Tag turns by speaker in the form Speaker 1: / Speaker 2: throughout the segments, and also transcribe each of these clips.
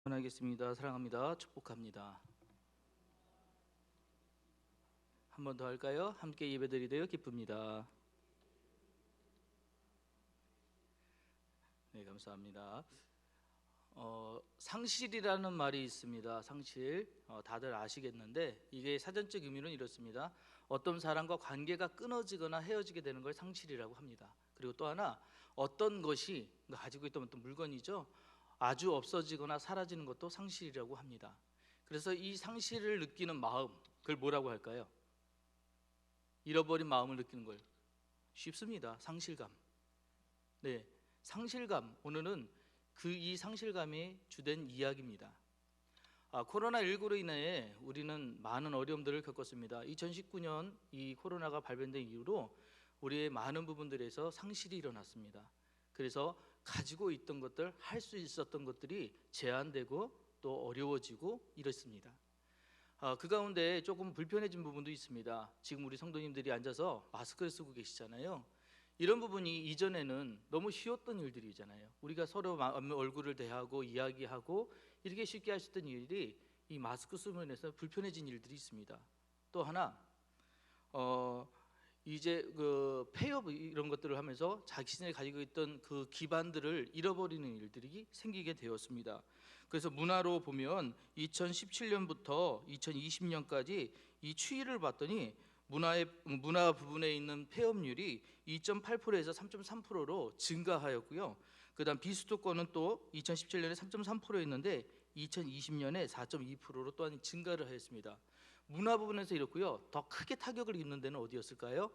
Speaker 1: 하겠습니다. 사랑합니다. 축복합니다. 한 번 더 할까요? 함께 예배드리되어 기쁩니다. 네, 감사합니다. 상실이라는 말이 있습니다. 상실, 다들 아시겠는데 이게 사전적 의미는 이렇습니다. 어떤 사람과 관계가 끊어지거나 헤어지게 되는 걸 상실이라고 합니다. 그리고 또 하나, 어떤 것이 가지고 있던 어떤 물건이죠, 아주 없어지거나 사라지는 것도 상실이라고 합니다. 그래서 이 상실을 느끼는 마음, 그걸 뭐라고 할까요? 잃어버린 마음을 느끼는 걸 쉽습니다. 상실감. 네, 상실감. 오늘은 이 상실감이 주된 이야기입니다. 코로나19로 인해 우리는 많은 어려움들을 겪었습니다. 2019년 이 코로나가 발병된 이후로 우리의 많은 부분들에서 상실이 일어났습니다. 그래서 가지고 있던 것들, 할 수 있었던 것들이 제한되고 또 어려워지고 이렇습니다. 그 가운데 조금 불편해진 부분도 있습니다. 지금 우리 성도님들이 앉아서 마스크를 쓰고 계시잖아요. 이런 부분이 이전에는 너무 쉬웠던 일들이잖아요. 우리가 서로 얼굴을 대하고 이야기하고 이렇게 쉽게 할 수 있던 일이 이 마스크 쓰므로 인해서 불편해진 일들이 있습니다. 또 하나, 이제 폐업 이런 것들을 하면서 자신이 가지고 있던 그 기반들을 잃어버리는 일들이 생기게 되었습니다. 그래서 문화로 보면 2017년부터 2020년까지 이 추이를 봤더니 문화 부분에 있는 폐업률이 2.8%에서 3.3%로 증가하였고요. 그다음 비수도권은 또 2017년에 3.3%였는데 2020년에 4.2%로 또한 증가를 하였습니다. 문화 부분에서 이렇고요. 더 크게 타격을 입는 데는 어디였을까요?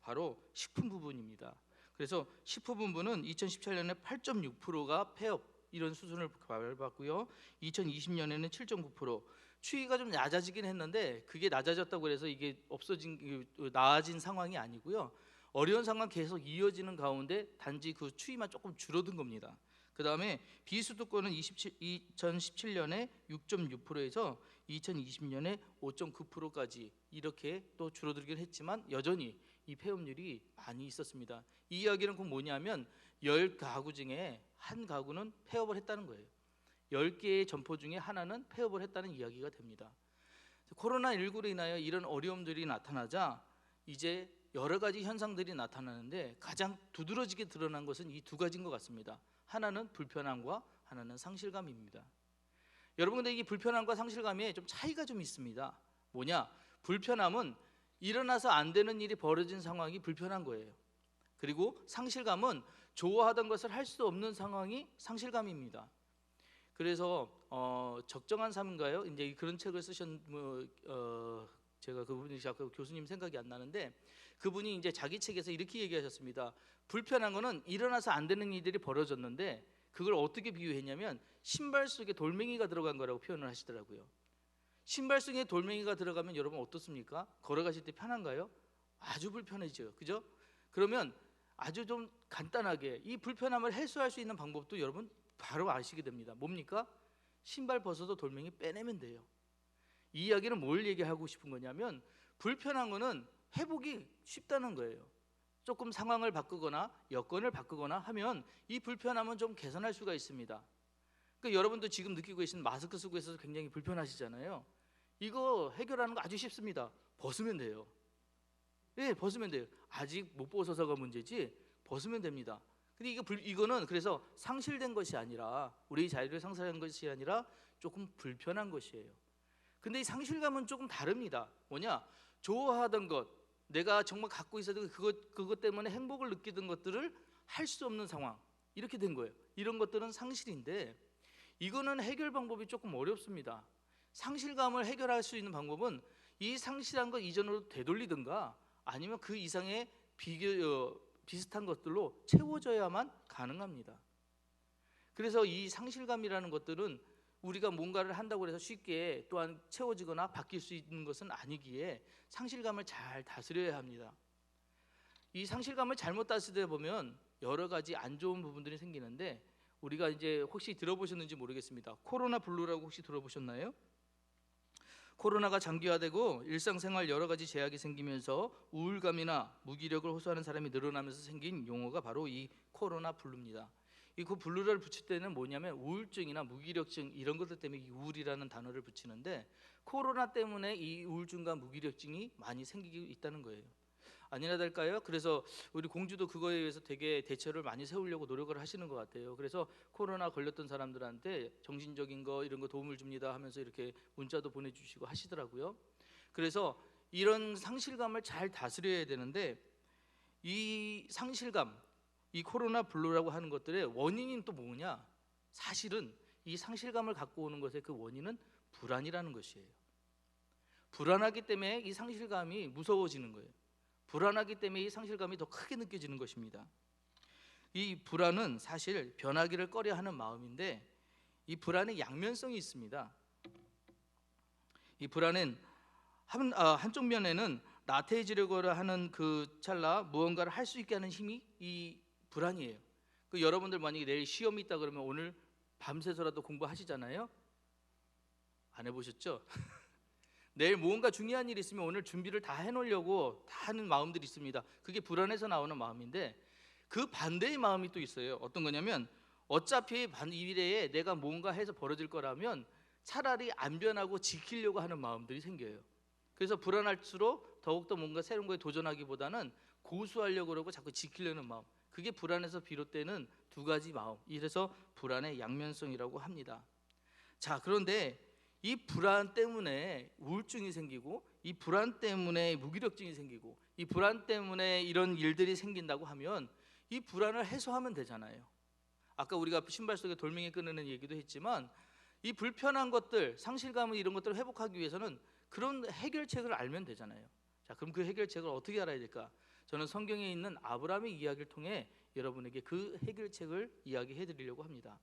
Speaker 1: 바로 식품 부분입니다. 그래서 식품 부분은 2017년에 8.6%가 폐업 이런 수준을 밟았고요. 2020년에는 7.9%. 추이가 좀 낮아지긴 했는데 그게 낮아졌다고 해서 이게 나아진 상황이 아니고요. 어려운 상황 계속 이어지는 가운데 단지 그 추이만 조금 줄어든 겁니다. 그 다음에 비수도권은 2017년에 6.6%에서 2020년에 5.9%까지 이렇게 또 줄어들긴 했지만 여전히 이 폐업률이 많이 있었습니다. 이 이야기는 꼭 뭐냐면 10가구 중에 한 가구는 폐업을 했다는 거예요. 10개의 점포 중에 하나는 폐업을 했다는 이야기가 됩니다. 코로나19로 인하여 이런 어려움들이 나타나자 이제 여러 가지 현상들이 나타나는데 가장 두드러지게 드러난 것은 이 두 가지인 것 같습니다. 하나는 불편함과 하나는 상실감입니다. 여러분, 근데 이 불편함과 상실감에 좀 차이가 좀 있습니다. 뭐냐? 불편함은 일어나서 안 되는 일이 벌어진 상황이 불편한 거예요. 그리고 상실감은 좋아하던 것을 할 수 없는 상황이 상실감입니다. 그래서 적정한 삶인가요? 이제 그런 책을 쓰신 제가 그분이 자꾸 교수님 생각이 안 나는데 그분이 이제 자기 책에서 이렇게 얘기하셨습니다. 불편한 거는 일어나서 안 되는 일들이 벌어졌는데 그걸 어떻게 비유했냐면 신발 속에 돌멩이가 들어간 거라고 표현을 하시더라고요. 신발 속에 돌멩이가 들어가면 여러분 어떻습니까? 걸어가실 때 편한가요? 아주 불편해져요. 그죠? 그러면 아주 좀 간단하게 이 불편함을 해소할 수 있는 방법도 여러분 바로 아시게 됩니다. 뭡니까? 신발 벗어도 돌멩이 빼내면 돼요. 이 이야기는 뭘 얘기하고 싶은 거냐면 불편한 거는 회복이 쉽다는 거예요. 조금 상황을 바꾸거나 여건을 바꾸거나 하면 이 불편함은 좀 개선할 수가 있습니다. 그러니까 여러분도 지금 느끼고 계신 마스크 쓰고 있어서 굉장히 불편하시잖아요. 이거 해결하는 거 아주 쉽습니다. 벗으면 돼요. 예, 벗으면 돼요. 아직 못 벗어서가 문제지 벗으면 됩니다. 근데 이거는 그래서 상실된 것이 아니라 우리의 자유를 상실한 것이 아니라 조금 불편한 것이에요. 근데 이 상실감은 조금 다릅니다. 뭐냐? 좋아하던 것, 내가 정말 갖고 있었던 그것 때문에 행복을 느끼던 것들을 할 수 없는 상황, 이렇게 된 거예요. 이런 것들은 상실인데 이거는 해결 방법이 조금 어렵습니다. 상실감을 해결할 수 있는 방법은 이 상실한 것 이전으로 되돌리든가 아니면 그 이상의 비슷한 것들로 채워져야만 가능합니다. 그래서 이 상실감이라는 것들은 우리가 뭔가를 한다고 해서 쉽게 또한 채워지거나 바뀔 수 있는 것은 아니기에 상실감을 잘 다스려야 합니다. 이 상실감을 잘못 다스리다 보면 여러 가지 안 좋은 부분들이 생기는데 우리가 이제 혹시 들어보셨는지 모르겠습니다. 코로나 블루라고 혹시 들어보셨나요? 코로나가 장기화되고 일상생활 여러 가지 제약이 생기면서 우울감이나 무기력을 호소하는 사람이 늘어나면서 생긴 용어가 바로 이 코로나 블루입니다. 그 블루를 붙일 때는 뭐냐면 우울증이나 무기력증 이런 것들 때문에 이 우울이라는 단어를 붙이는데 코로나 때문에 이 우울증과 무기력증이 많이 생기고 있다는 거예요. 아니나 될까요? 그래서 우리 공주도 그거에 의해서 되게 대처를 많이 세우려고 노력을 하시는 것 같아요. 그래서 코로나 걸렸던 사람들한테 정신적인 거 이런 거 도움을 줍니다 하면서 이렇게 문자도 보내주시고 하시더라고요. 그래서 이런 상실감을 잘 다스려야 되는데 이 상실감, 이 코로나 블루라고 하는 것들의 원인이 또 뭐냐? 사실은 이 상실감을 갖고 오는 것의 그 원인은 불안이라는 것이에요. 불안하기 때문에 이 상실감이 무서워지는 거예요. 불안하기 때문에 이 상실감이 더 크게 느껴지는 것입니다. 이 불안은 사실 변하기를 꺼려하는 마음인데 이 불안의 양면성이 있습니다. 이 불안은 한쪽 면에는 나태해지려고 하는 그 찰나 무언가를 할 수 있게 하는 힘이 이 불안이에요. 여러분들 만약에 내일 시험이 있다 그러면 오늘 밤새서라도 공부하시잖아요. 안 해보셨죠? 내일 뭔가 중요한 일이 있으면 오늘 준비를 다 해놓으려고 다 하는 마음들이 있습니다. 그게 불안해서 나오는 마음인데 그 반대의 마음이 또 있어요. 어떤 거냐면 어차피 이 미래에 내가 뭔가 해서 벌어질 거라면 차라리 안 변하고 지키려고 하는 마음들이 생겨요. 그래서 불안할수록 더욱더 뭔가 새로운 거에 도전하기보다는 고수하려고 그러고 자꾸 지키려는 마음, 그게 불안에서 비롯되는 두 가지 마음, 이래서 불안의 양면성이라고 합니다. 자, 그런데 이 불안 때문에 우울증이 생기고 이 불안 때문에 무기력증이 생기고 이 불안 때문에 이런 일들이 생긴다고 하면 이 불안을 해소하면 되잖아요. 아까 우리가 신발 속에 돌멩이 끊는 얘기도 했지만 이 불편한 것들, 상실감을 이런 것들을 회복하기 위해서는 그런 해결책을 알면 되잖아요. 자, 그럼 그 해결책을 어떻게 알아야 될까? 저는 성경에 있는 아브라함의 이야기를 통해 여러분에게 그 해결책을 이야기해 드리려고 합니다.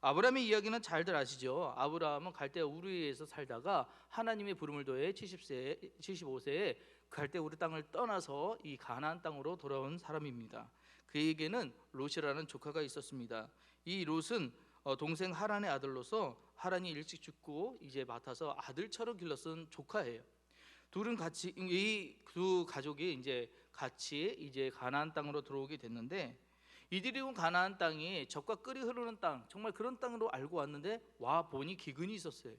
Speaker 1: 아브라함의 이야기는 잘들 아시죠? 아브라함은 갈대아 우르에서 살다가 하나님의 부름을 더해 75세에 갈대아 우르 땅을 떠나서 이 가나안 땅으로 돌아온 사람입니다. 그에게는 롯이라는 조카가 있었습니다. 이 롯은 동생 하란의 아들로서 하란이 일찍 죽고 이제 맡아서 아들처럼 길러쓴 조카예요. 둘은 같이 이 두 가족이 이제 같이 이제 가나안 땅으로 들어오게 됐는데 이들이 온 가나안 땅이 젖과 꿀이 흐르는 땅, 정말 그런 땅으로 알고 왔는데 와 보니 기근이 있었어요.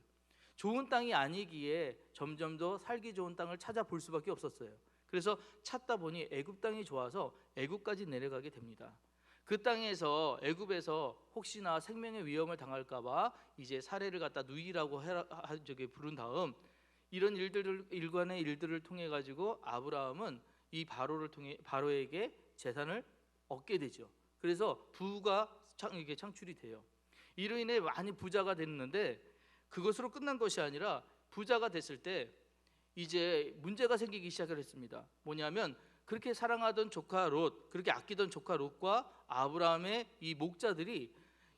Speaker 1: 좋은 땅이 아니기에 점점 더 살기 좋은 땅을 찾아볼 수밖에 없었어요. 그래서 찾다 보니 애굽 땅이 좋아서 애굽까지 내려가게 됩니다. 그 땅에서 애굽에서 혹시나 생명의 위험을 당할까봐 이제 사례를 갖다 누이라고 부른 다음 이런 일관의 일들을 통해 가지고 아브라함은 이 바로에게 재산을 얻게 되죠. 그래서 부가 이게 창출이 돼요. 이로 인해 많이 부자가 됐는데 그것으로 끝난 것이 아니라 부자가 됐을 때 이제 문제가 생기기 시작을 했습니다. 뭐냐면 그렇게 사랑하던 조카 롯, 그렇게 아끼던 조카 롯과 아브라함의 이 목자들이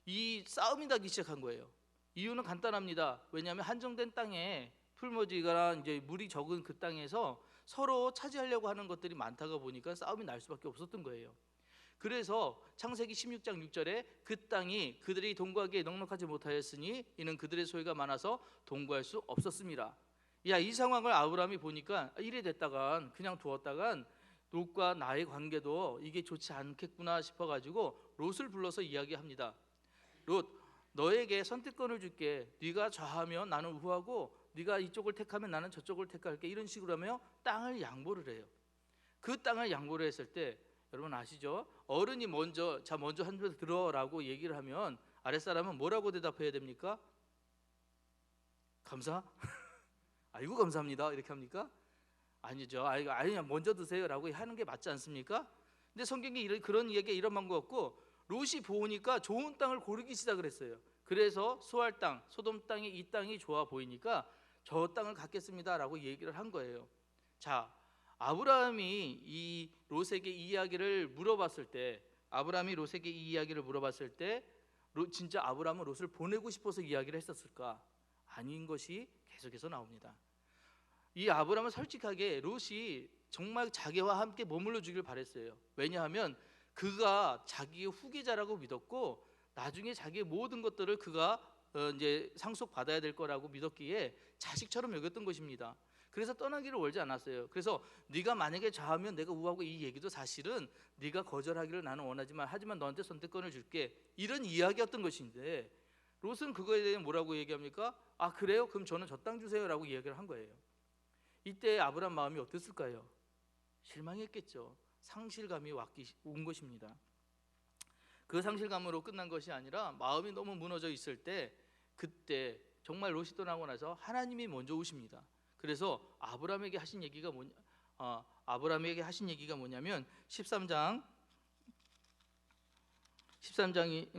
Speaker 1: 이 싸움이 나기 시작한 거예요. 이유는 간단합니다. 왜냐하면 한정된 땅에 풀머지가 이제 물이 적은 그 땅에서 서로 차지하려고 하는 것들이 많다가 보니까 싸움이 날 수밖에 없었던 거예요. 그래서 창세기 16장 6절에 그 땅이 그들이 동거하기에 넉넉하지 못하였으니 이는 그들의 소유가 많아서 동거할 수 없었습니다. 이 상황을 아브라함이 보니까 이래 됐다간 그냥 두었다간 롯과 나의 관계도 이게 좋지 않겠구나 싶어가지고 롯을 불러서 이야기합니다. 롯, 너에게 선택권을 줄게. 네가 좌하면 나는 우하고 네가 이쪽을 택하면 나는 저쪽을 택할게. 이런 식으로 하며 땅을 양보를 해요. 그 땅을 양보를 했을 때 여러분 아시죠? 어른이 먼저 한 번 들어라고 얘기를 하면 아랫사람은 뭐라고 대답해야 됩니까? 감사? 아이고 감사합니다 이렇게 합니까? 아니죠. 아니 먼저 드세요라고 하는 게 맞지 않습니까? 근데 성경에 그런 이야기가 이런 방법 없고 롯이 보니까 좋은 땅을 고르기 시작을 했어요. 그래서 수알 땅, 소돔 땅이 이 땅이 좋아 보이니까 저 땅을 갖겠습니다라고 얘기를 한 거예요. 자, 아브라함이 이 롯에게 이 이야기를 물어봤을 때, 진짜 아브라함은 롯을 보내고 싶어서 이야기를 했었을까? 아닌 것이 계속해서 나옵니다. 이 아브라함은 솔직하게 롯이 정말 자기와 함께 머물러 주길 바랬어요. 왜냐하면 그가 자기의 후계자라고 믿었고 나중에 자기의 모든 것들을 그가 이제 상속받아야 될 거라고 믿었기에 자식처럼 여겼던 것입니다. 그래서 떠나기를 원하지 않았어요. 그래서 네가 만약에 좌하면 내가 우하고, 이 얘기도 사실은 네가 거절하기를 나는 원하지만 하지만 너한테 선택권을 줄게, 이런 이야기였던 것인데, 롯은 그거에 대해 뭐라고 얘기합니까? 아 그래요? 그럼 저는 저 땅 주세요 라고 이야기를 한 거예요. 이때 아브람 마음이 어땠을까요? 실망했겠죠. 상실감이 온 것입니다. 그 상실감으로 끝난 것이 아니라 마음이 너무 무너져 있을 때, 그때 정말 롯이 떠나고 나서 하나님이 먼저 오십니다. 그래서 아브람에게 하신 얘기가 뭐냐면 13장이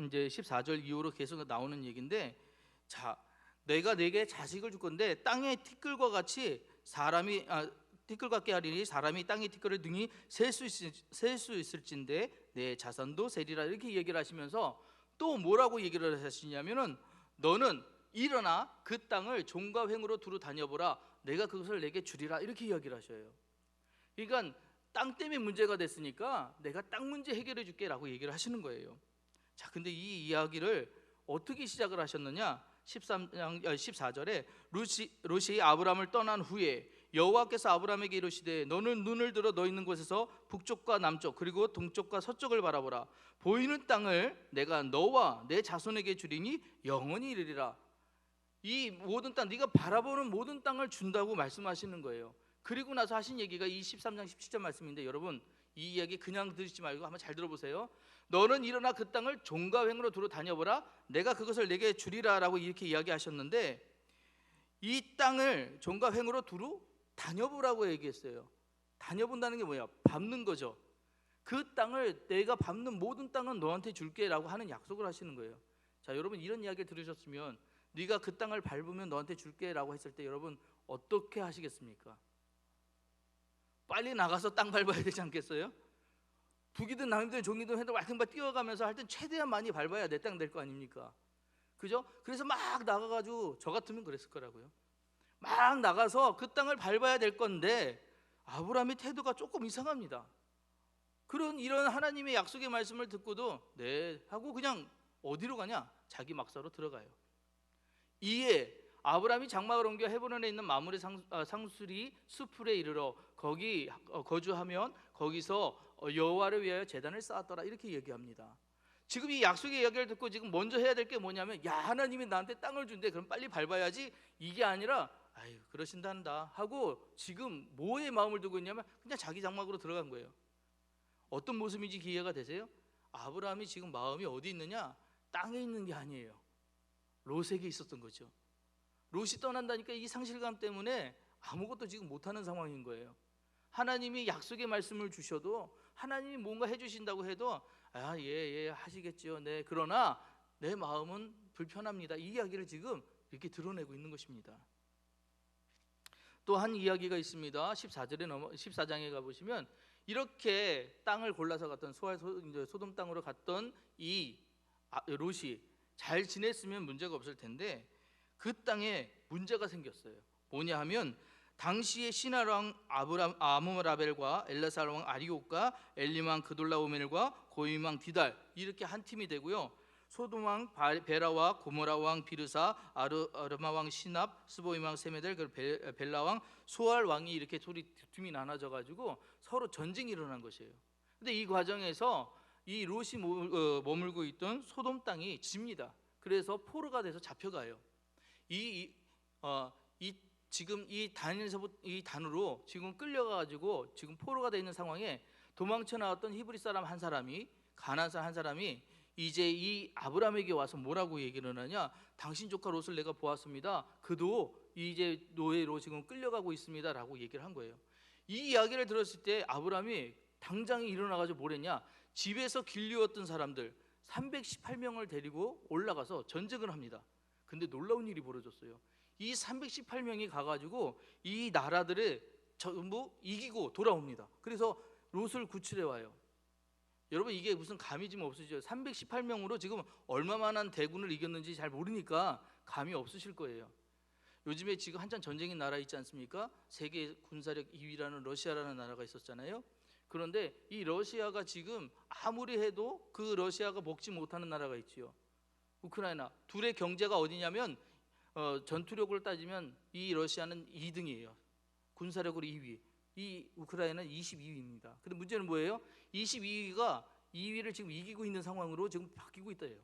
Speaker 1: 이제 14절 이후로 계속 나오는 얘기인데, 자, 내가 내게 자식을 줄 건데 땅의 티끌과 같이 티끌 같게 하리니 사람이 땅의 티끌을 등이 셀 수 있을진데 내 자손도 세리라, 이렇게 얘기를 하시면서 또 뭐라고 얘기를 하시냐면은 너는 일어나 그 땅을 종과 횡으로 두루 다녀보라, 내가 그것을 내게 주리라, 이렇게 이야기를 하셔요. 그러니까 땅 때문에 문제가 됐으니까 내가 땅 문제 해결해 줄게 라고 얘기를 하시는 거예요. 자, 근데 이 이야기를 어떻게 시작을 하셨느냐? 14절에 롯이 아브람을 떠난 후에 여호와께서 아브람에게 이르시되 너는 눈을 들어 너 있는 곳에서 북쪽과 남쪽 그리고 동쪽과 서쪽을 바라보라. 보이는 땅을 내가 너와 내 자손에게 주리니 영원히 이르리라. 이 모든 땅, 네가 바라보는 모든 땅을 준다고 말씀하시는 거예요. 그리고 나서 하신 얘기가 이 13장 17절 말씀인데, 여러분 이 이야기 그냥 들으시지 말고 한번 잘 들어보세요. 너는 일어나 그 땅을 종과 횡으로 두루 다녀보라, 내가 그것을 내게 주리라 라고 이렇게 이야기하셨는데, 이 땅을 종과 횡으로 두루 다녀보라고 얘기했어요. 다녀본다는 게 뭐야? 밟는 거죠. 그 땅을, 내가 밟는 모든 땅은 너한테 줄게 라고 하는 약속을 하시는 거예요. 자, 여러분 이런 이야기를 들으셨으면 네가 그 땅을 밟으면 너한테 줄게 라고 했을 때 여러분 어떻게 하시겠습니까? 빨리 나가서 땅 밟아야 되지 않겠어요? 북이든 남이든 종이든 해도 하여튼 뛰어가면서 하여튼 최대한 많이 밟아야 내 땅 될 거 아닙니까? 그죠? 그래서 막 나가가지고, 저 같으면 그랬을 거라고요. 막 나가서 그 땅을 밟아야 될 건데 아브라함의 태도가 조금 이상합니다. 이런 하나님의 약속의 말씀을 듣고도 네 하고 그냥 어디로 가냐? 자기 막사로 들어가요. 이에 아브라함이 장막을 옮겨 헤브론에 있는 마므레 상수리 수풀에 이르러 거기 거주하면 거기서 여호와를 위하여 제단을 쌓았더라, 이렇게 얘기합니다. 지금 이 약속의 이야기를 듣고 지금 먼저 해야 될 게 뭐냐면, 야, 하나님이 나한테 땅을 준대, 그럼 빨리 밟아야지, 이게 아니라 아유 그러신단다 하고 지금 뭐에 마음을 두고 있냐면 그냥 자기 장막으로 들어간 거예요. 어떤 모습인지 이해가 되세요? 아브라함이 지금 마음이 어디 있느냐? 땅에 있는 게 아니에요. 롯에게 있었던 거죠. 롯이 떠난다니까 이 상실감 때문에 아무것도 지금 못하는 상황인 거예요. 하나님이 약속의 말씀을 주셔도, 하나님이 뭔가 해주신다고 해도 예 하시겠지요, 네, 그러나 내 마음은 불편합니다, 이 이야기를 지금 이렇게 드러내고 있는 것입니다. 또 한 이야기가 있습니다. 14장에 가보시면 이렇게 땅을 골라서 갔던 소돔 땅으로 갔던 이 롯이 잘 지냈으면 문제가 없을 텐데 그 땅에 문제가 생겼어요. 뭐냐 하면 당시의 신할 왕 아므라벨과 엘라살 왕 아리옥과 엘림 왕 그돌라오멜과 고임 왕 디달, 이렇게 한 팀이 되고요. 소돔 왕 베라와 고모라 왕 비르사, 아르마 왕 시납, 스보임 왕 세메델, 그리고 벨라 왕 소알 왕이 이렇게 두 팀이 나눠져 가지고 서로 전쟁이 일어난 것이에요. 근데 이 과정에서 이 롯이 머물고 있던 소돔 땅이 집니다. 그래서 포로가 돼서 잡혀가요. 지금 이 단으로 지금 끌려가가지고 지금 포로가 되어 있는 상황에 도망쳐 나왔던 히브리 사람 한 사람이, 가나안 사람 한 사람이 이제 이 아브라함에게 와서 뭐라고 얘기를 하냐? 당신 조카 롯을 내가 보았습니다. 그도 이제 노예로 지금 끌려가고 있습니다라고 얘기를 한 거예요. 이 이야기를 들었을 때 아브라함이 당장 일어나가지고 뭘 했냐? 집에서 길류었던 사람들 318명을 데리고 올라가서 전쟁을 합니다. 근데 놀라운 일이 벌어졌어요. 이 318명이 가가지고 이 나라들을 전부 이기고 돌아옵니다. 그래서 롯을 구출해 와요. 여러분 이게 무슨 감이 좀 없으시죠? 318명으로 지금 얼마만한 대군을 이겼는지 잘 모르니까 감이 없으실 거예요. 요즘에 지금 한참 전쟁인 나라 있지 않습니까? 세계 군사력 2위라는 러시아라는 나라가 있었잖아요. 그런데 이 러시아가 지금 아무리 해도 그 러시아가 먹지 못하는 나라가 있지요. 우크라이나. 둘의 경제가 어디냐면 전투력을 따지면 이 러시아는 2등이에요. 군사력으로 2위. 이 우크라이나는 22위입니다. 근데 문제는 뭐예요? 22위가 2위를 지금 이기고 있는 상황으로 지금 바뀌고 있다예요.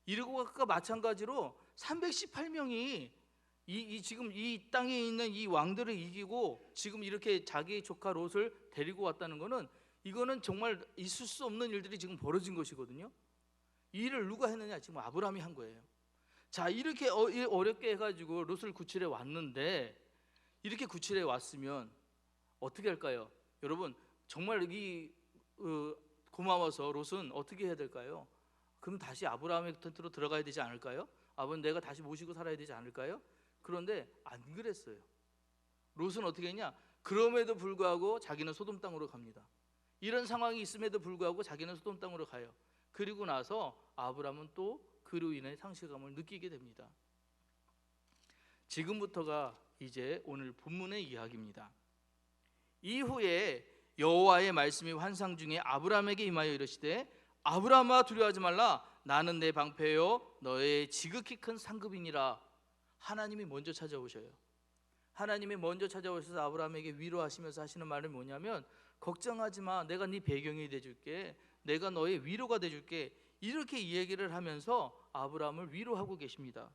Speaker 1: 이러고가 마찬가지로 318명이 지금 이 땅에 있는 이 왕들을 이기고 지금 이렇게 자기 조카 롯을 데리고 왔다는 거는, 이거는 정말 있을 수 없는 일들이 지금 벌어진 것이거든요. 이 일을 누가 했느냐? 지금 아브라함이 한 거예요. 자, 이렇게 어렵게 해가지고 롯을 구출해 왔는데, 이렇게 구출해 왔으면 어떻게 할까요? 여러분, 정말 고마워서 롯은 어떻게 해야 될까요? 그럼 다시 아브라함의 텐트로 들어가야 되지 않을까요? 아버님, 내가 다시 모시고 살아야 되지 않을까요? 그런데 안 그랬어요. 롯은 어떻게 했냐? 그럼에도 불구하고 자기는 소돔 땅으로 갑니다. 이런 상황이 있음에도 불구하고 자기는 소돔 땅으로 가요. 그리고 나서 아브라함은 또 그로 인해 상실감을 느끼게 됩니다. 지금부터가 이제 오늘 본문의 이야기입니다. 이후에 여호와의 말씀이 환상 중에 아브라함에게 임하여 이르시되, 아브라함아, 두려워하지 말라. 나는 내 방패요 너의 지극히 큰 상급이니라. 하나님이 먼저 찾아오셔요. 하나님이 먼저 찾아오셔서 아브라함에게 위로하시면서 하시는 말은 뭐냐면, 걱정하지 마, 내가 네 배경이 돼줄게, 내가 너의 위로가 돼줄게, 이렇게 이 얘기를 하면서 아브라함을 위로하고 계십니다.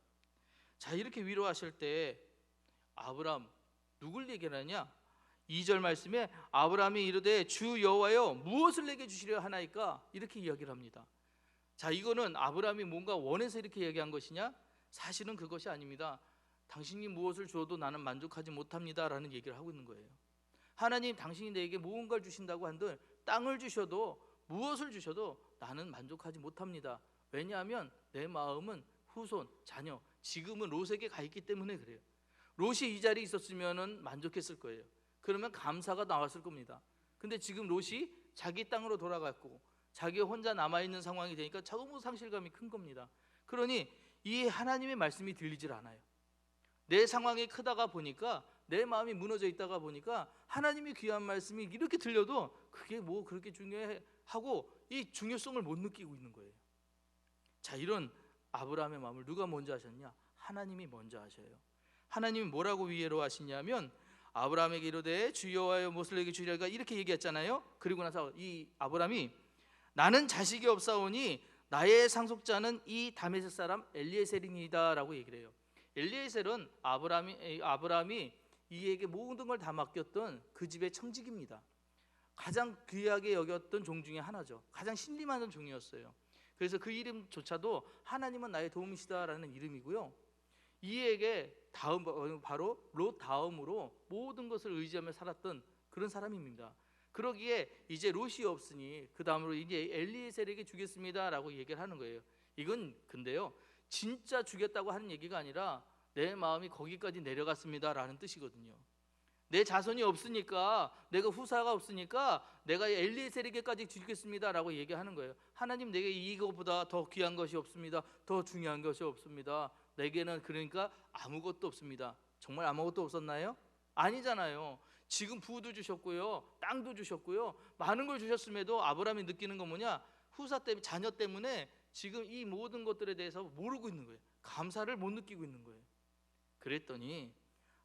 Speaker 1: 자, 이렇게 위로하실 때 아브라함 누굴 얘기하느냐? 2절 말씀에 아브라함이 이르되, 주 여호와여, 무엇을 내게 주시려 하나이까? 이렇게 이야기를 합니다. 자, 이거는 아브라함이 뭔가 원해서 이렇게 얘기한 것이냐? 사실은 그것이 아닙니다. 당신이 무엇을 줘도 나는 만족하지 못합니다 라는 얘기를 하고 있는 거예요. 하나님, 당신이 내게 무언가를 주신다고 한들 땅을 주셔도 무엇을 주셔도 나는 만족하지 못합니다. 왜냐하면 내 마음은 후손, 자녀, 지금은 롯에게 가 있기 때문에 그래요. 롯이 이 자리에 있었으면 만족했을 거예요. 그러면 감사가 나왔을 겁니다. 근데 지금 롯이 자기 땅으로 돌아갔고 자기 혼자 남아있는 상황이 되니까 너무 상실감이 큰 겁니다. 그러니 이 하나님의 말씀이 들리질 않아요. 내 상황이 크다가 보니까, 내 마음이 무너져 있다가 보니까 하나님이 귀한 말씀이 이렇게 들려도 그게 뭐 그렇게 중요하고 이 중요성을 못 느끼고 있는 거예요. 자, 이런 아브라함의 마음을 누가 먼저 하셨냐? 하나님이 먼저 하셔요. 하나님이 뭐라고 위로를 하시냐면, 아브라함에게 이르되 주 여호와여, 무엇을 내게 주리까? 이렇게 얘기했잖아요. 그리고 나서 이 아브라함이, 나는 자식이 없사오니 나의 상속자는 이 다메섹 사람 엘리에셀이니이다 라고 얘기를 해요. 엘리에셀은 아브라함이 이에게 모든 걸 다 맡겼던 그 집의 청직입니다. 가장 귀하게 여겼던 종 중에 하나죠. 가장 신림하는 종이었어요. 그래서 그 이름조차도 하나님은 나의 도움이시다라는 이름이고요. 이에게 바로 롯 다음으로 모든 것을 의지하며 살았던 그런 사람입니다. 그러기에 이제 롯이 없으니 그 다음으로 이제 엘리에셀에게 주겠습니다라고 얘기를 하는 거예요. 이건 근데요, 진짜 주겠다고 하는 얘기가 아니라 내 마음이 거기까지 내려갔습니다라는 뜻이거든요. 내 자손이 없으니까, 내가 후사가 없으니까 내가 엘리에셀에게까지 주겠습니다라고 얘기하는 거예요. 하나님, 내게 이거보다 더 귀한 것이 없습니다. 더 중요한 것이 없습니다. 내게는 그러니까 아무것도 없습니다. 정말 아무것도 없었나요? 아니잖아요. 지금 부도 주셨고요, 땅도 주셨고요, 많은 걸 주셨음에도 아브라함이 느끼는 건 뭐냐? 후사 때문에, 자녀 때문에 지금 이 모든 것들에 대해서 모르고 있는 거예요. 감사를 못 느끼고 있는 거예요. 그랬더니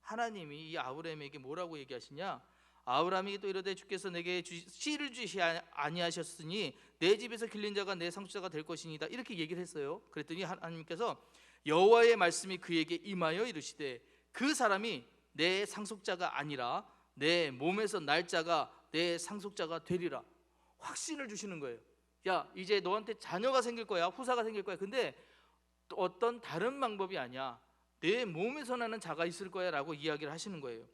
Speaker 1: 하나님이 이 아브라함에게 뭐라고 얘기하시냐? 아브라함이 또 이르되, 주께서 내게 씨를 주시 아니하셨으니 내 집에서 길린 자가 내 상속자가 될 것이니이다, 이렇게 얘기를 했어요. 그랬더니 하나님께서 여호와의 말씀이 그에게 임하여 이르시되, 그 사람이 내 상속자가 아니라 내 몸에서 날 자가 내 상속자가 되리라. 확신을 주시는 거예요. 야, 이제 너한테 자녀가 생길 거야, 후사가 생길 거야. 근데 어떤 다른 방법이 아니야. 내 몸에서 나는 자가 있을 거야 라고 이야기를 하시는 거예요.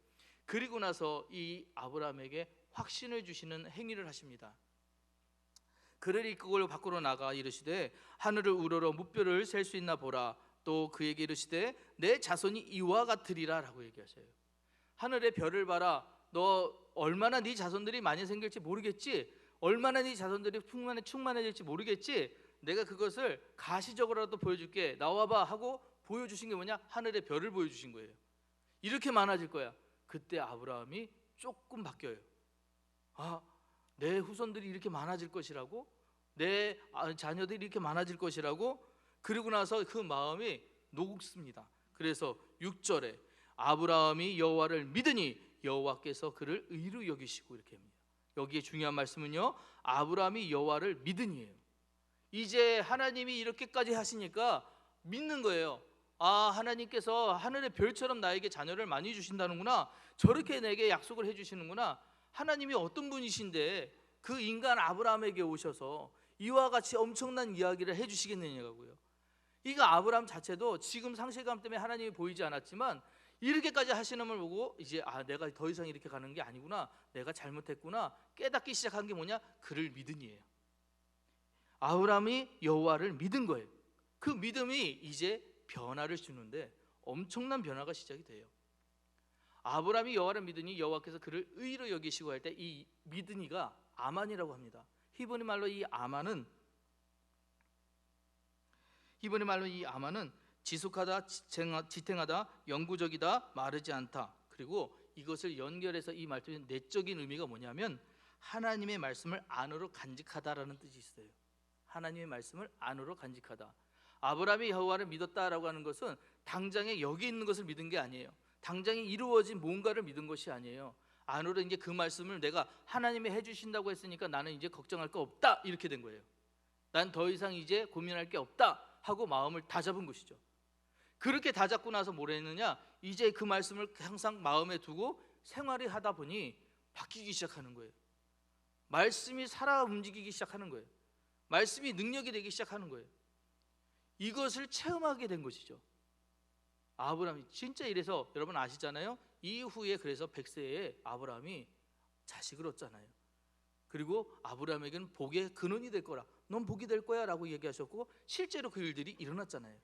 Speaker 1: 그리고 나서 이 아브라함에게 확신을 주시는 행위를 하십니다. 그를 이끌고 밖으로 나가 이르시되, 하늘을 우러러 무뼈를 셀 수 있나 보라. 또 그에게 이르시되, 내 자손이 이와 같으리라 라고 얘기하셔요. 하늘의 별을 봐라. 너 얼마나 네 자손들이 많이 생길지 모르겠지, 얼마나 네 자손들이 충만해질지 모르겠지, 내가 그것을 가시적으로라도 보여줄게, 나와봐 하고 보여주신 게 뭐냐? 하늘의 별을 보여주신 거예요. 이렇게 많아질 거야. 그때 아브라함이 조금 바뀌어요. 아, 내 후손들이 이렇게 많아질 것이라고? 내 자녀들이 이렇게 많아질 것이라고? 그리고 나서 그 마음이 녹습니다. 그래서 6절에 아브라함이 여호와를 믿으니 여호와께서 그를 의로 여기시고, 이렇게 합니다. 여기에 중요한 말씀은요, 아브라함이 여호와를 믿으니예요. 이제 하나님이 이렇게까지 하시니까 믿는 거예요. 아, 하나님께서 하늘의 별처럼 나에게 자녀를 많이 주신다는구나, 저렇게 내게 약속을 해주시는구나. 하나님이 어떤 분이신데 그 인간 아브라함에게 오셔서 이와 같이 엄청난 이야기를 해주시겠느냐고요. 이거 아브라함 자체도 지금 상실감 때문에 하나님이 보이지 않았지만 이렇게까지 하시는 걸 보고 이제 내가 더 이상 이렇게 가는 게 아니구나, 내가 잘못했구나 깨닫기 시작한 게 뭐냐? 그를 믿으니에요. 아브라함이 여호와를 믿은 거예요. 그 믿음이 이제 변화를 주는데 엄청난 변화가 시작이 돼요. 아브라함이 여호와를 믿으니 여호와께서 그를 의로 여기시고 할 때 이 믿으니가 아만이라고 합니다. 히브리 말로 이 아만은 지속하다, 지탱하다, 영구적이다, 마르지 않다. 그리고 이것을 연결해서 이 말씀의 내적인 의미가 뭐냐면 하나님의 말씀을 안으로 간직하다라는 뜻이 있어요. 하나님의 말씀을 안으로 간직하다. 아브라함이 여호와를 믿었다라고 하는 것은 당장에 여기 있는 것을 믿은 게 아니에요. 당장에 이루어진 뭔가를 믿은 것이 아니에요. 안으로 이제 그 말씀을 내가 하나님이 해주신다고 했으니까 나는 이제 걱정할 거 없다, 이렇게 된 거예요. 난 더 이상 이제 고민할 게 없다 하고 마음을 다잡은 것이죠. 그렇게 다잡고 나서 뭘 했느냐? 이제 그 말씀을 항상 마음에 두고 생활을 하다 보니 바뀌기 시작하는 거예요. 말씀이 살아 움직이기 시작하는 거예요. 말씀이 능력이 되기 시작하는 거예요. 이것을 체험하게 된 것이죠. 아브라함이 진짜 이래서 여러분 아시잖아요. 이후에 그래서 100세에 아브라함이 자식을 얻잖아요. 그리고 아브라함에게는 복의 근원이 될 거라, 넌 복이 될 거야 라고 얘기하셨고 실제로 그 일들이 일어났잖아요.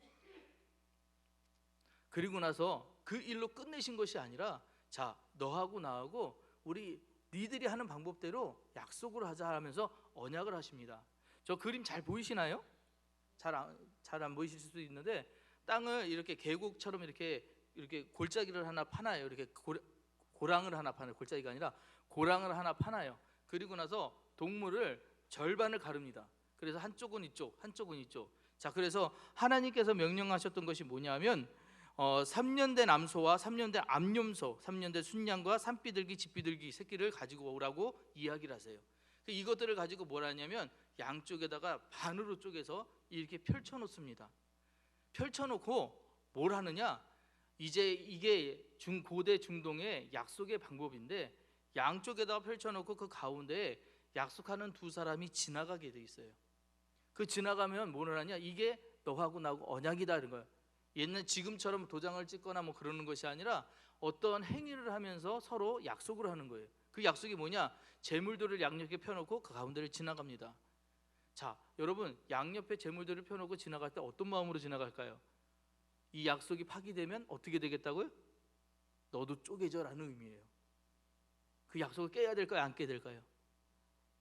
Speaker 1: 그리고 나서 그 일로 끝내신 것이 아니라, 자, 너하고 나하고 우리 니들이 하는 방법대로 약속을 하자 하면서 언약을 하십니다. 저 그림 잘 보이시나요? 잘 안 보이실 수도 있는데 땅을 이렇게 계곡처럼 이렇게 골짜기를 하나 파놔요. 이렇게 고랑을 하나 파놔요. 골짜기가 아니라 고랑을 하나 파놔요. 그리고 나서 동물을 절반을 가릅니다. 그래서 한쪽은 이쪽, 한쪽은 이쪽. 자, 그래서 하나님께서 명령하셨던 것이 뭐냐면 3년 된 암소와 3년 된 암염소, 3년 된 순양과 산비둘기, 집비둘기 새끼를 가지고 오라고 이야기를 하세요. 이것들을 가지고 뭘 하냐면 양쪽에다가 반으로 쪼개서 이렇게 펼쳐놓습니다. 펼쳐놓고 뭘 하느냐? 이제 이게 고대 중동의 약속의 방법인데 양쪽에다가 펼쳐놓고 그 가운데에 약속하는 두 사람이 지나가게 돼 있어요. 그 지나가면 뭘 하냐? 이게 너하고 나하고 언약이다 이런 거예요. 옛날 지금처럼 도장을 찍거나 뭐 그러는 것이 아니라 어떤 행위를 하면서 서로 약속을 하는 거예요. 그 약속이 뭐냐? 재물들을 양옆에 펴놓고 그 가운데를 지나갑니다. 자, 여러분 양옆에 재물들을 펴놓고 지나갈 때 어떤 마음으로 지나갈까요? 이 약속이 파기되면 어떻게 되겠다고요? 너도 쪼개져라는 의미예요. 그 약속을 깨야 될까요? 안 깨야 될까요?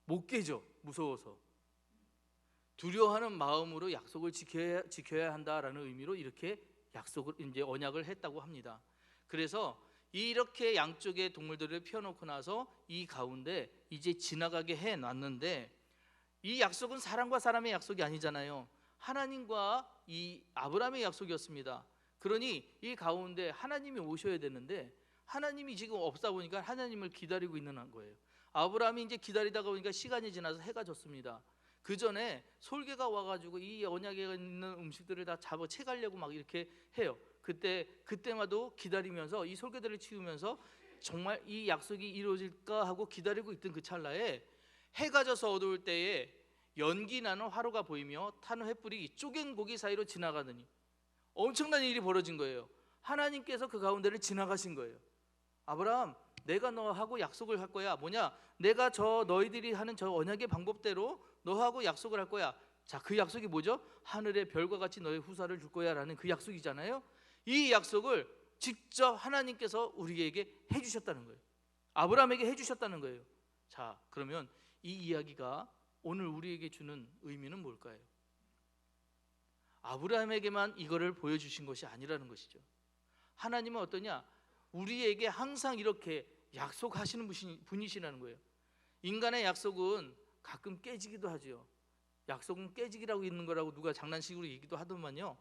Speaker 1: 못 깨죠. 무서워서. 두려워하는 마음으로 약속을 지켜야 한다라는 의미로 이렇게 약속을 이제 언약을 했다고 합니다. 그래서 이렇게 양쪽에 동물들을 펴놓고 나서 이 가운데 이제 지나가게 해 놨는데, 이 약속은 사람과 사람의 약속이 아니잖아요. 하나님과 이 아브라함의 약속이었습니다. 그러니 이 가운데 하나님이 오셔야 되는데 하나님이 지금 없다 보니까 하나님을 기다리고 있는 거예요. 아브라함이 이제 기다리다가 보니까 시간이 지나서 해가 졌습니다. 그 전에 솔개가 와가지고 이 언약에 있는 음식들을 다 잡아 채가려고 막 이렇게 해요. 그때마도 기다리면서 이 솔개들을 치우면서 정말 이 약속이 이루어질까 하고 기다리고 있던 그 찰나에 해가 져서 어두울 때에 연기 나는 화로가 보이며 타는 횃불이 쪼갠 고기 사이로 지나가더니 엄청난 일이 벌어진 거예요. 하나님께서 그 가운데를 지나가신 거예요. 아브라함, 내가 너하고 약속을 할 거야. 뭐냐? 내가 너희들이 하는 저 언약의 방법대로 너하고 약속을 할 거야. 자, 그 약속이 뭐죠? 하늘의 별과 같이 너의 후사를 줄 거야 라는 그 약속이잖아요. 이 약속을 직접 하나님께서 우리에게 해주셨다는 거예요. 아브라함에게 해주셨다는 거예요. 자, 그러면 이 이야기가 오늘 우리에게 주는 의미는 뭘까요? 아브라함에게만 이거를 보여주신 것이 아니라는 것이죠. 하나님은 어떠냐? 우리에게 항상 이렇게 약속하시는 분이시라는 거예요. 인간의 약속은 가끔 깨지기도 하죠. 약속은 깨지기라고 있는 거라고 누가 장난식으로 얘기도 하더만요.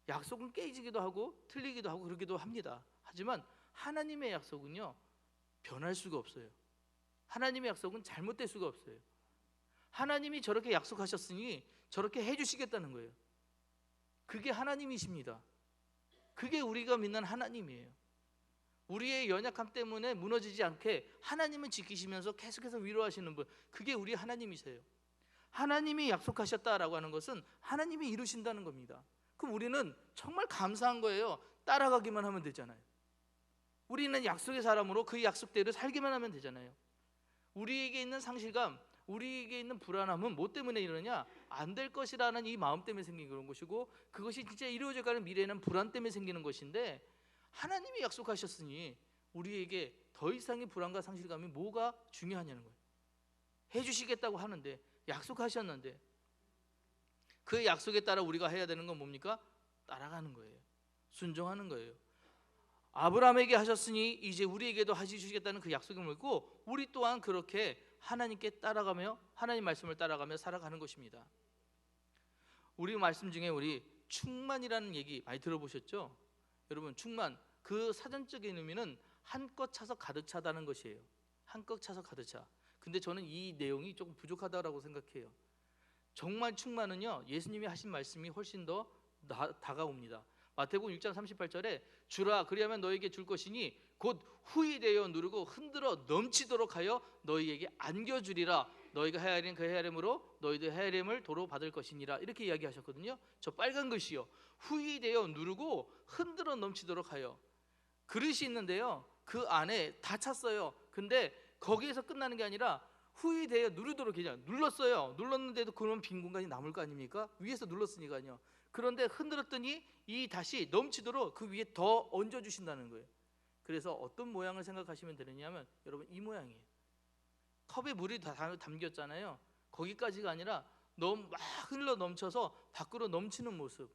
Speaker 1: 약속은 깨지기도 하고 틀리기도 하고 그러기도 합니다. 하지만 하나님의 약속은요, 변할 수가 없어요. 하나님의 약속은 잘못될 수가 없어요. 하나님이 저렇게 약속하셨으니 저렇게 해주시겠다는 거예요. 그게 하나님이십니다. 그게 우리가 믿는 하나님이에요. 우리의 연약함 때문에 무너지지 않게 하나님은 지키시면서 계속해서 위로하시는 분, 그게 우리 하나님이세요. 하나님이 약속하셨다라고 하는 것은 하나님이 이루신다는 겁니다. 그럼 우리는 정말 감사한 거예요. 따라가기만 하면 되잖아요. 우리는 약속의 사람으로 그 약속대로 살기만 하면 되잖아요. 우리에게 있는 상실감, 우리에게 있는 불안함은 뭐 때문에 이러냐? 안 될 것이라는 이 마음 때문에 생긴 그런 것이고, 그것이 진짜 이루어져가는 미래에는 불안 때문에 생기는 것인데, 하나님이 약속하셨으니 우리에게 더 이상의 불안과 상실감이 뭐가 중요하냐는 거예요. 해주시겠다고 하는데, 약속하셨는데, 그 약속에 따라 우리가 해야 되는 건 뭡니까? 따라가는 거예요. 순종하는 거예요. 아브라함에게 하셨으니 이제 우리에게도 하시겠다는 그 약속을 믿고, 우리 또한 그렇게 하나님께 따라가며 하나님 말씀을 따라가며 살아가는 것입니다. 우리 말씀 중에 우리 충만이라는 얘기 많이 들어보셨죠? 여러분, 충만, 그 사전적인 의미는 한껏 차서 가득 차다는 것이에요. 한껏 차서 가득 차. 근데 저는 이 내용이 조금 부족하다고 생각해요. 정말 충만은요, 예수님이 하신 말씀이 훨씬 더 다가옵니다. 마태복음 6장 38절에 주라 그리하면 너에게 줄 것이니 곧 후히 되어 누르고 흔들어 넘치도록 하여 너희에게 안겨주리라. 너희가 헤아린 그 헤아림으로 너희도 헤아림을 도로 받을 것이니라. 이렇게 이야기하셨거든요. 저 빨간 글씨요, 후히 되어 누르고 흔들어 넘치도록 하여. 그릇이 있는데요, 그 안에 다 찼어요. 근데 거기에서 끝나는 게 아니라 후히 되어 누르도록 그냥 눌렀어요. 눌렀는데도 그런 빈 공간이 남을 거 아닙니까? 위에서 눌렀으니까요. 그런데 흔들었더니 이 다시 넘치도록 그 위에 더 얹어 주신다는 거예요. 그래서 어떤 모양을 생각하시면 되느냐면, 여러분, 이 모양이에요. 컵에 물이 다 담겼잖아요. 거기까지가 아니라 너무 막 흘러 넘쳐서 밖으로 넘치는 모습,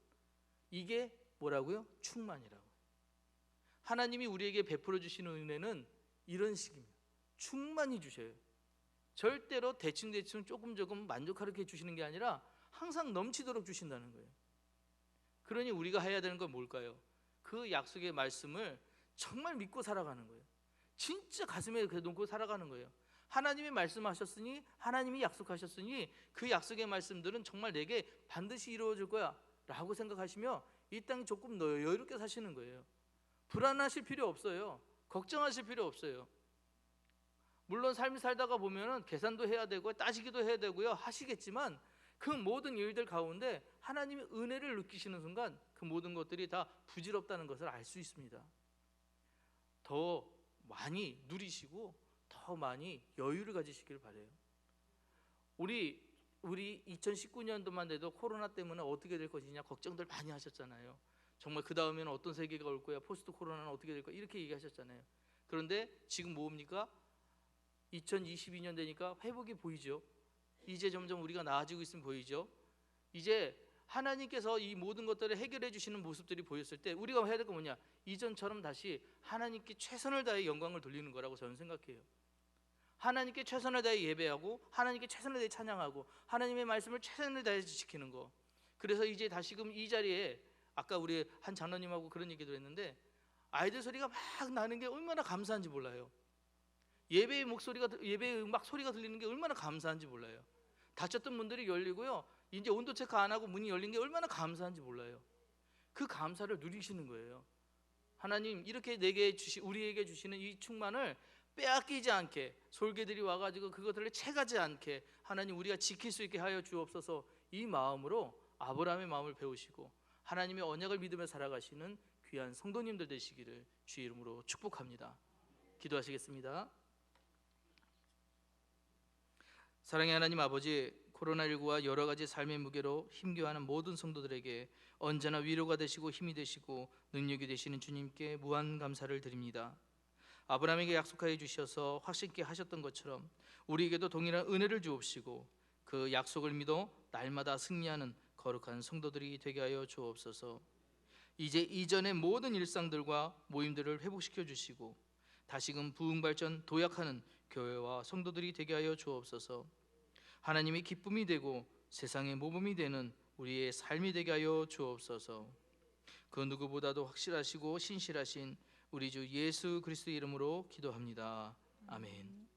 Speaker 1: 이게 뭐라고요? 충만이라고. 하나님이 우리에게 베풀어 주시는 은혜는 이런 식입니다. 충만히 주셔요. 절대로 대충 조금 만족하게 주시는 게 아니라 항상 넘치도록 주신다는 거예요. 그러니 우리가 해야 되는 건 뭘까요? 그 약속의 말씀을 정말 믿고 살아가는 거예요. 진짜 가슴에 놓고 살아가는 거예요. 하나님이 말씀하셨으니, 하나님이 약속하셨으니 그 약속의 말씀들은 정말 내게 반드시 이루어질 거야 라고 생각하시며 이 땅에 조금 더 여유롭게 사시는 거예요. 불안하실 필요 없어요. 걱정하실 필요 없어요. 물론 삶을 살다가 보면은 계산도 해야 되고 따지기도 해야 되고요, 하시겠지만 그 모든 일들 가운데 하나님의 은혜를 느끼시는 순간 그 모든 것들이 다 부질없다는 것을 알 수 있습니다. 더 많이 누리시고 더 많이 여유를 가지시길 바래요. 우리 2019년도만 돼도 코로나 때문에 어떻게 될 것이냐 걱정들 많이 하셨잖아요. 정말 그 다음에는 어떤 세계가 올 거야, 포스트 코로나는 어떻게 될 거야, 이렇게 얘기하셨잖아요. 그런데 지금 뭡니까? 2022년 되니까 회복이 보이죠. 이제 점점 우리가 나아지고 있으면 보이죠. 이제 하나님께서 이 모든 것들을 해결해 주시는 모습들이 보였을 때 우리가 해야 될 건 뭐냐? 이전처럼 다시 하나님께 최선을 다해 영광을 돌리는 거라고 저는 생각해요. 하나님께 최선을 다해 예배하고 하나님께 최선을 다해 찬양하고 하나님의 말씀을 최선을 다해 지키는 거. 그래서 이제 다시금 이 자리에 아까 우리 한 장로님하고 그런 얘기도 했는데, 아이들 소리가 막 나는 게 얼마나 감사한지 몰라요. 예배의 목소리가, 예배의 음악 소리가 들리는 게 얼마나 감사한지 몰라요. 다쳤던 문들이 열리고요, 이제 온도 체크 안 하고 문이 열린 게 얼마나 감사한지 몰라요. 그 감사를 누리시는 거예요. 하나님 이렇게 우리에게 주시는 이 충만을 빼앗기지 않게, 솔개들이 와가지고 그것들을 채가지 않게 하나님 우리가 지킬 수 있게 하여 주옵소서. 이 마음으로 아브라함의 마음을 배우시고 하나님의 언약을 믿으며 살아가시는 귀한 성도님들 되시기를 주의 이름으로 축복합니다. 기도하시겠습니다. 사랑의 하나님 아버지, 코로나19와 여러 가지 삶의 무게로 힘겨워하는 모든 성도들에게 언제나 위로가 되시고 힘이 되시고 능력이 되시는 주님께 무한 감사를 드립니다. 아브라함에게 약속하여 주셔서 확신케 하셨던 것처럼 우리에게도 동일한 은혜를 주옵시고 그 약속을 믿어 날마다 승리하는 거룩한 성도들이 되게 하여 주옵소서. 이제 이전의 모든 일상들과 모임들을 회복시켜 주시고 다시금 부흥발전 도약하는 교회와 성도들이 되게 하여 주옵소서. 하나님의 기쁨이 되고 세상의 모범이 되는 우리의 삶이 되게 하여 주옵소서. 그 누구보다도 확실하시고 신실하신 우리 주 예수 그리스도 이름으로 기도합니다. 아멘.